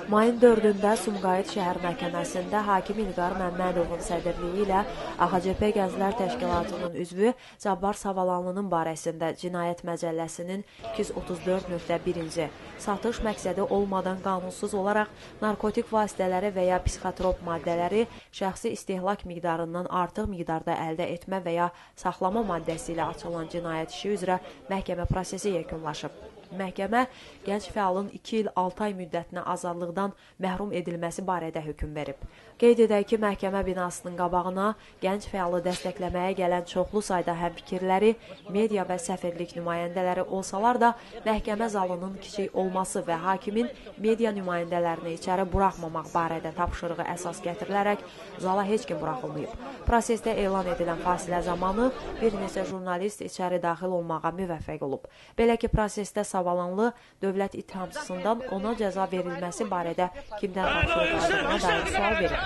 Mayın 4-də Sumqayıt şəhər məhkəməsində hakim İlqar Məmmədovun sədrliyi ilə AXCP Gənclər Təşkilatının üzvü Cabbar Savalanlının barəsində Cinayət Məcəlləsinin 234.1-ci satış məqsədi olmadan qanunsuz olaraq narkotik vasitələri və ya psixotrop maddələri şəxsi istehlak miqdarından artıq miqdarda əldə etmə və ya saxlama maddəsi ilə açılan cinayət işi üzrə məhkəmə prosesi yekunlaşıb. Məhkəmə gənc fəalın 2 il 6 ay müddətinə azadlıqdan məhrum edilməsi barədə hökm verib. Qeyd edək ki, məhkəmə binasının qabağına gənc fəalı dəstəkləməyə gələn çoxlu sayda həmfikirləri, media və səfirlik nümayəndələri olsalar da, məhkəmə zalının kiçik olması və hakimin media nümayəndələrini içəri buraxmamaq barədə tapşırığı əsas gətirilərək zala heç kim buraxılmayıb. Prosesdə elan edilən fasilə zamanı bir neçə jurnalist içəri daxil olmağa müvəffəq olub. Belə ki, prosesdə Savalanlı dövlət ittihamçısından ona cəza verilməsi barədə kimdən tapşırıq aldığına dair sual verib.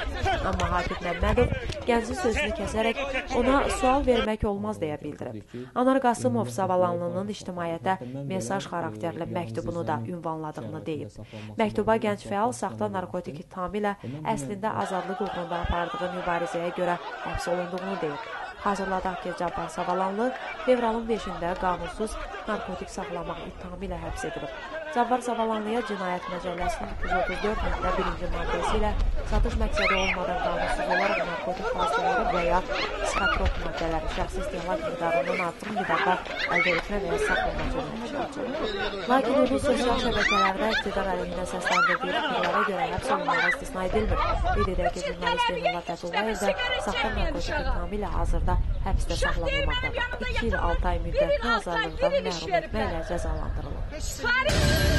Amma hakim Məmmədov gəncin sözünü kəsərək ona sual vermək olmaz deyə bildirib. Anar Qasımov Savalanlının ictimaiyyətə mesaj xarakterli məktubunu da ünvanladığını deyib. Məktuba gənc fəal saxta narkotik ittihamı ilə əslində azadlıq uğrunda apardığı mübarizəyə görə həbs olunduğunu deyib. Hazırladaq ki, Cabbar Savalanlı fevralın 5-də qanunsuz narkotik saxlamaq ittihamı ilə həbs edilib. Cabbar Savalanlıya Cinayət Məcəlləsinin 234.1-ci maddəsi ilə satış məqsədi olmadan qanunsuz olaraq narkotik vasitələri və ya psixotrop maddələri şəxsi istehlak miqdarından artıq miqdarda əldə etmə və ya saxlama cinayəti açılıb. Lakin onun sosial şəbəkələrdə iqtidar əleyhinə səsləndirdiyi fikirlərə görə həbs olunmağa istisna edilmir. Qeyd edək ki, jurnalist Elnur Fəthullayev də saxta narkotik ittihamı ilə hazırda həbsdə saxlanılmaqdadır. 2 il 6 ay müddətli azadlıqdan məhrum etməklə cəzalandırılıb.